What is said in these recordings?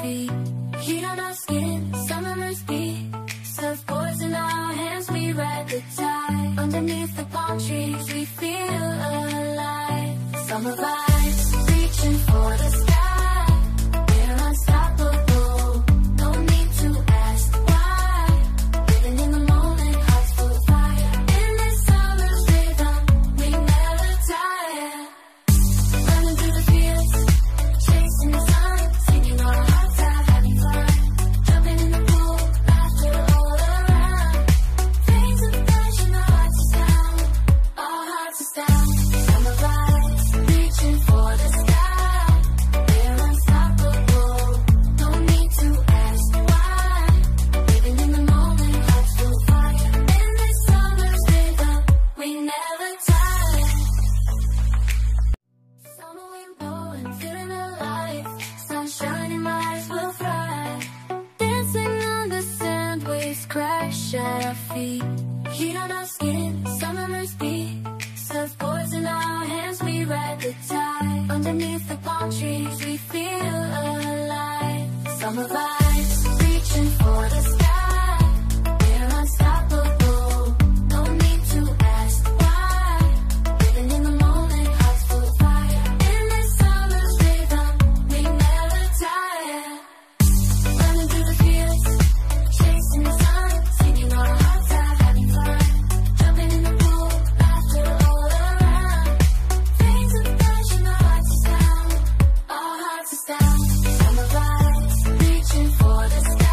feet. Heat on our skin, summer's beat. Surfboards in our hands, we ride the tide. Underneath the palm trees, we feel alive. Summer vibes, reaching for the sky. We're unstoppable, no need to ask why. Living in the moment, hearts full of fire. In this summer's rhythm, we never tire. Running through the fields, chasing the sun, singing our hearts out, having fun. Jumping in the pool, laughter all around. Veins of passion, our hearts are down, our hearts are down. Summer vibes, reaching for the sky. We're unstoppable, no need to ask why. Living in the moment, hearts full of fire. In this summer's rhythm, we never tire. Summer wind blowing, feeling alive. Sunshine in my eyes will thrive. Dancing on the sand, waves crash at our feet. Heat on our skin, summer's beat. Surfboards in our hands, we ride the tide. Underneath the palm trees, we feel alive. Summer vibes, reaching for the sky. We're unstoppable, no need to ask why. Living in the moment, hearts full of fire. In this summer's rhythm, we never tire. Running through the fields, chasing the sun, singing our hearts out, having fun. Jumping in the pool, laughter all around. Veins of passion, our hearts are down, our hearts are down. Summer vibes, reaching for the sky.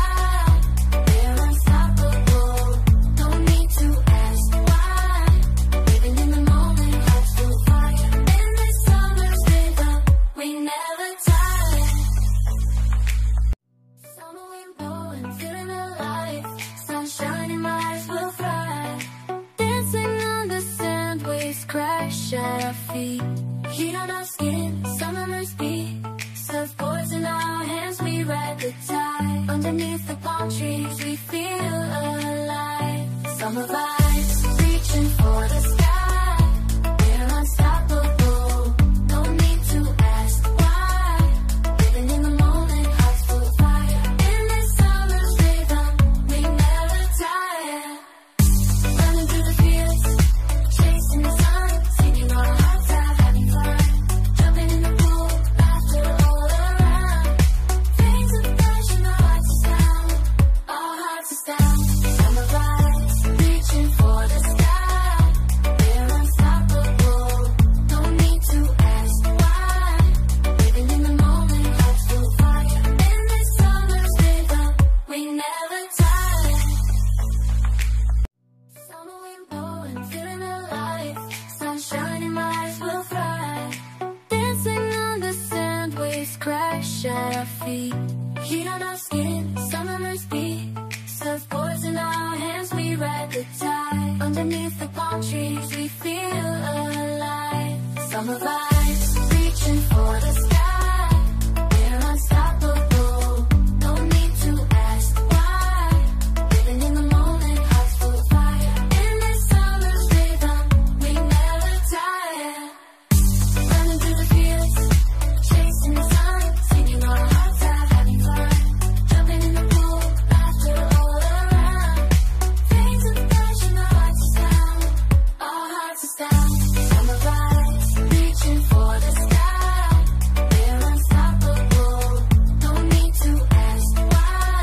We're unstoppable, no need to ask why. Living in the moment, hearts full of fire. In this summer's rhythm, we never tire. Summer wind blowing, feeling alive. Sunshine in my eyes will thrive. Dancing on the sand, waves crash at our feet. Heat on our skin, summer's beat. Surfboards in our hands, we ride the tide. Underneath the palm trees, we feel alive. Summer vibes, reaching for the sky. We're unstoppable, no need to ask why. Living in the moment, hearts full of fire. In this summer's rhythm, we never tire. Running through the fields, chasing the sun, singing our hearts out, having fun. Jumping in the pool, laughter all around. Veins of passion, our hearts are down, our hearts are down. Summer vibes, reaching for the sky. We're unstoppable, no need to ask why. Living in the moment, hearts full of fire. In this summer's rhythm, we never tire. Summer wind blowing, feeling alive. Sunshine in my eyes will thrive. Dancing on the sand, waves crash at our feet. Heat on our skin, summer's beat. Surfboards in our hands, we ride the tide. Underneath the palm trees, we feel alive. Summer vibes, reaching for the sky. We're unstoppable, no need to ask why. Living in the moment, hearts full of fire. In this summer's rhythm, we never tire. Running through the fields, chasing the sun, singing our hearts out, having fun. Jumping in the pool, laughter all around. Veins of passion, our hearts are down, our hearts are down. Summer vibes, reaching for the sky. We're unstoppable, no need to ask why.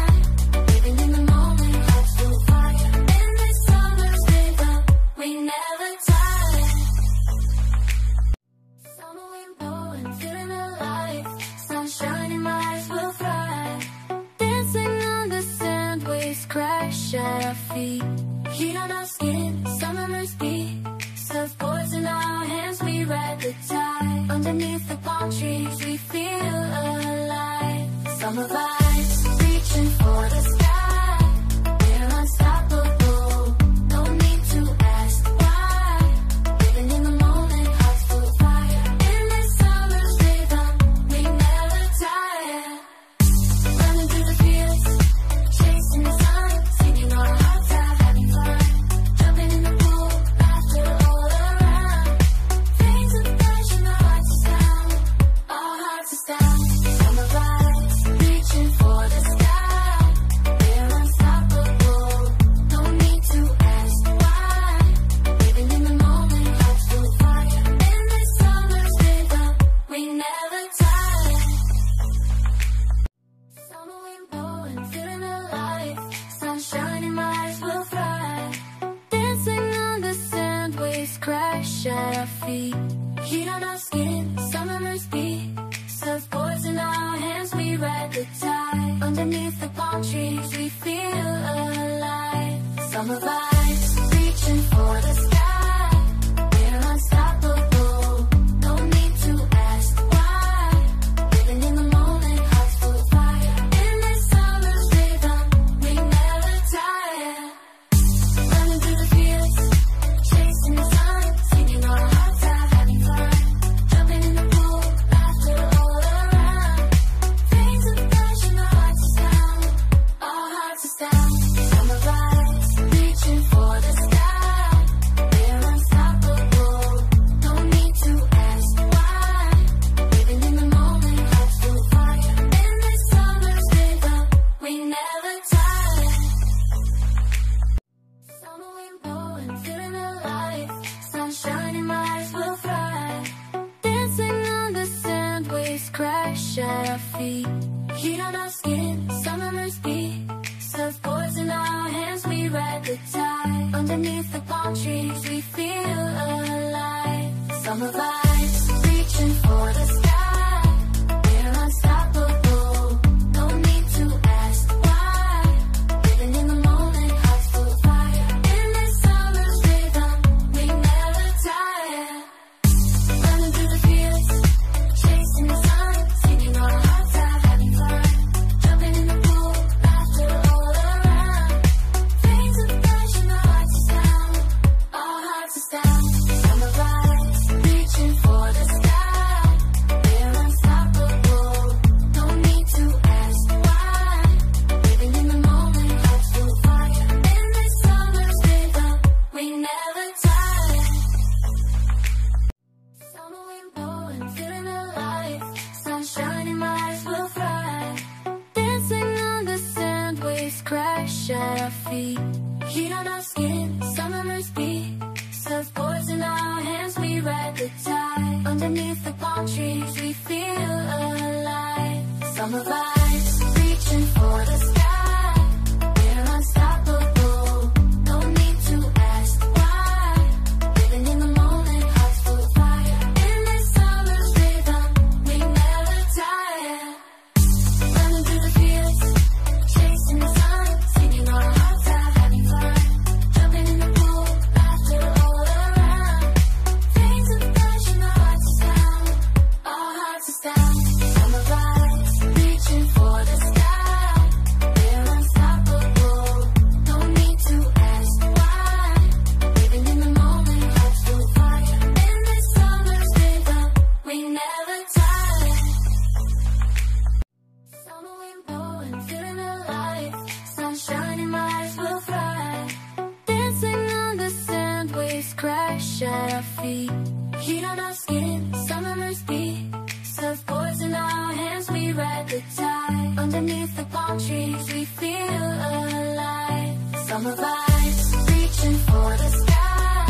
Living in the moment, hearts full of fire. In this summer's rhythm, we never tire. Summer wind blowing, feeling alive. Sunshine in my eyes will thrive. Dancing on the sand, waves crash at our feet. Heat on our skin, summer's beat. Surfboards in our hands, we ride the tide. Underneath the palm trees, we feel alive. Summer vibes, reaching for the sky. We're unstoppable, no need to ask why. Living in the moment, hearts full of fire. In this summer's rhythm, we never tire. Running through the fields, chasing the sun, singing our hearts out, having fun. Jumping in the pool, laughter all around. Veins of passion, our hearts are down, our hearts are down. Summer vibes, reaching for crash at our feet. Heat on our skin, summer breeze beat. Surfboards in our hands, we ride the tide. Underneath the palm trees, we feel alive. Summer vibes, reaching for the sky. We're unstoppable, no need to ask why. Living in the moment, hearts full of fire. In this summer's rhythm, we never tire. Running through the fields, chasing the sun, singing our hearts out, having fun. Jumping in the pool, laughter all around. Veins of passion, our hearts are sound, our hearts are sound. Summer vibes, reaching for the sky. We're unstoppable, no need to ask why. Living in the moment, hearts full of fire. In this summer's rhythm, we never tire. Summer wind blowing, feeling alive. Sunshine in my eyes will thrive. Dancing on the sand, waves crash at our feet. Heat on our skin, summer breeze beat. Surfboards in our hands, we ride the tide. Underneath the palm trees, we feel alive. Summer vibes, reaching for the sky. We're unstoppable, no need to ask why. Living in the moment, hearts full of fire. In this summer's rhythm, we never tire. Running through the fields, chasing the sun, singing our hearts out, having fun. Jumping in the pool, laughter all around. Veins of passion, our hearts are sound, our hearts are sound. Summer vibes, reaching for the sky. We're unstoppable, no need to ask why. Living in the moment, hearts full of fire. In this summer's rhythm, we never tire. Summer wind blowing, feeling alive. Sunshine in my eyes will thrive. Dancing on the sand, waves crash at our feet. Heat on our skin, summer breeze beat. Surfboards in our hands, we ride the tide. Underneath the palm trees, we feel alive. Summer vibes, reaching for the sky. We're unstoppable, no need to ask why. Living in the moment, hearts full of fire. In this summer's rhythm, we never tire. Running through the fields, chasing the sun, singing our hearts out, having fun. Jumping in the pool, laughter all around. Veins of passion, our hearts are sound, our hearts are sound. Summer vibes, reaching for the sky. We're unstoppable, no need to ask why. Living in the moment, hearts full of fire. In this summer's rhythm, we never tire. Summer wind blowing, feeling alive. Sunshine in my eyes will thrive. Dancing on the sand, waves crash at our feet. Heat on our skin, summer breeze beat. Surfboards in our hands, we ride the tide. Underneath the palm trees, we feel alive. Summer vibes, reaching for the sky.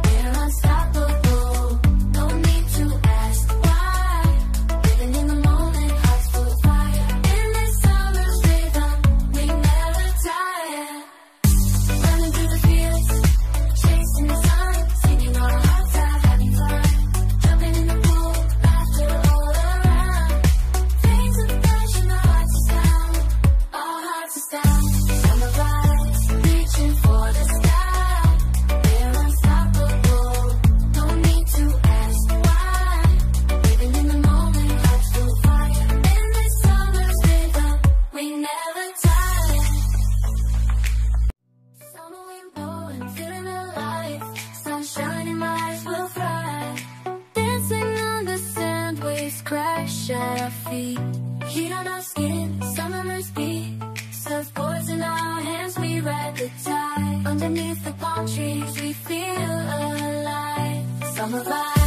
We're unstoppable, no need to ask why. Living in the moment, hearts full of fire. In this summer's rhythm, we never tire. Running through the fields, chasing the sun, singing our hearts out, having fun. Jumping in the pool, laughter all around. Veins of passion, our hearts are sound, our hearts are sound. Summer vibes, reaching for the sky. We're unstoppable, no need to ask why. Living in the moment, hearts full of fire. In this summer's rhythm, we never tire. Summer wind blowing, feeling alive. Sunshine in my eyes will thrive. Dancing on the sand, waves crash at our feet. Heat on our skin, summer breeze beat. Surfboards in our hands, we ride the tide. Underneath the palm trees, we feel alive. Summer vibes.